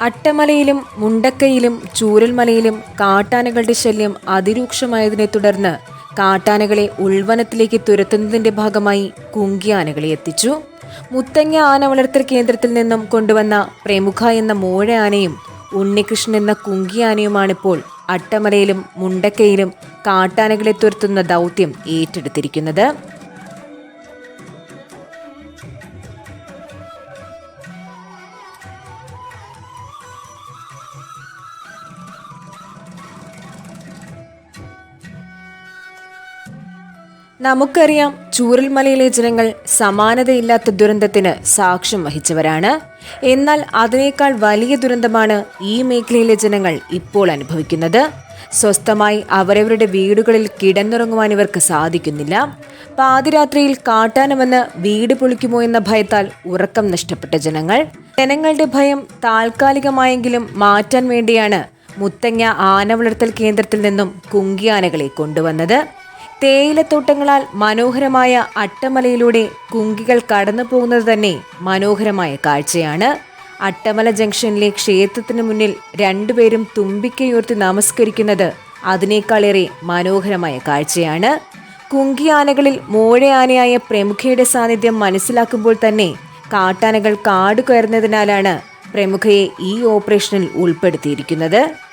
അട്ടമലയിലും മുണ്ടക്കയിലും ചൂരൽമലയിലും കാട്ടാനകളുടെ ശല്യം അതിരൂക്ഷമായതിനെ തുടർന്ന് കാട്ടാനകളെ ഉൾവനത്തിലേക്ക് തുരത്തുന്നതിന്റെ ഭാഗമായി കുങ്കിയാനകളെ എത്തിച്ചു. മുത്തങ്ങ ആന വളർത്തൽ കേന്ദ്രത്തിൽ നിന്നും കൊണ്ടുവന്ന പ്രമുഖ എന്ന മോഴ ആനയും ഉണ്ണികൃഷ്ണൻ എന്ന കുങ്കിയാനയുമാണിപ്പോൾ അട്ടമലയിലും മുണ്ടക്കയിലും കാട്ടാനകളെ തുരത്തുന്ന ദൗത്യം ഏറ്റെടുത്തിരിക്കുന്നത്. നമുക്കറിയാം, ചൂരൽമലയിലെ ജനങ്ങൾ സമാനതയില്ലാത്ത ദുരന്തത്തിന് സാക്ഷ്യം വഹിച്ചവരാണ്. എന്നാൽ അതിനേക്കാൾ വലിയ ദുരന്തമാണ് ഈ മേഖലയിലെ ജനങ്ങൾ ഇപ്പോൾ അനുഭവിക്കുന്നത്. സ്വസ്ഥമായി അവരവരുടെ വീടുകളിൽ കിടന്നുറങ്ങുവാൻ ഇവർക്ക് സാധിക്കുന്നില്ല. പാതിരാത്രിയിൽ കാട്ടാന വന്ന് വീട് പൊളിക്കുമോ എന്ന ഭയത്താൽ ഉറക്കം നഷ്ടപ്പെട്ട ജനങ്ങളുടെ ഭയം താൽക്കാലികമായെങ്കിലും മാറ്റാൻ വേണ്ടിയാണ് മുത്തങ്ങ ആന വളർത്തൽ കേന്ദ്രത്തിൽ നിന്നും കുങ്കിയാനകളെ കൊണ്ടുവന്നത്. തേയിലത്തോട്ടങ്ങളാൽ മനോഹരമായ അട്ടമലയിലൂടെ കുങ്കികൾ കടന്നു പോകുന്നത് തന്നെ മനോഹരമായ കാഴ്ചയാണ്. അട്ടമല ജംഗ്ഷനിലെ ക്ഷേത്രത്തിന് മുന്നിൽ രണ്ടുപേരും തുമ്പിക്കയുയർത്തി നമസ്കരിക്കുന്നത് അതിനേക്കാളേറെ മനോഹരമായ കാഴ്ചയാണ്. കുങ്കിയാനകളിൽ മോഴയാനയായ പ്രമുഖയുടെ സാന്നിധ്യം മനസ്സിലാക്കുമ്പോൾ തന്നെ കാട്ടാനകൾ കാട് കയറുന്നതിനാലാണ് പ്രമുഖയെ ഈ ഓപ്പറേഷനിൽ ഉൾപ്പെടുത്തിയിരിക്കുന്നത്.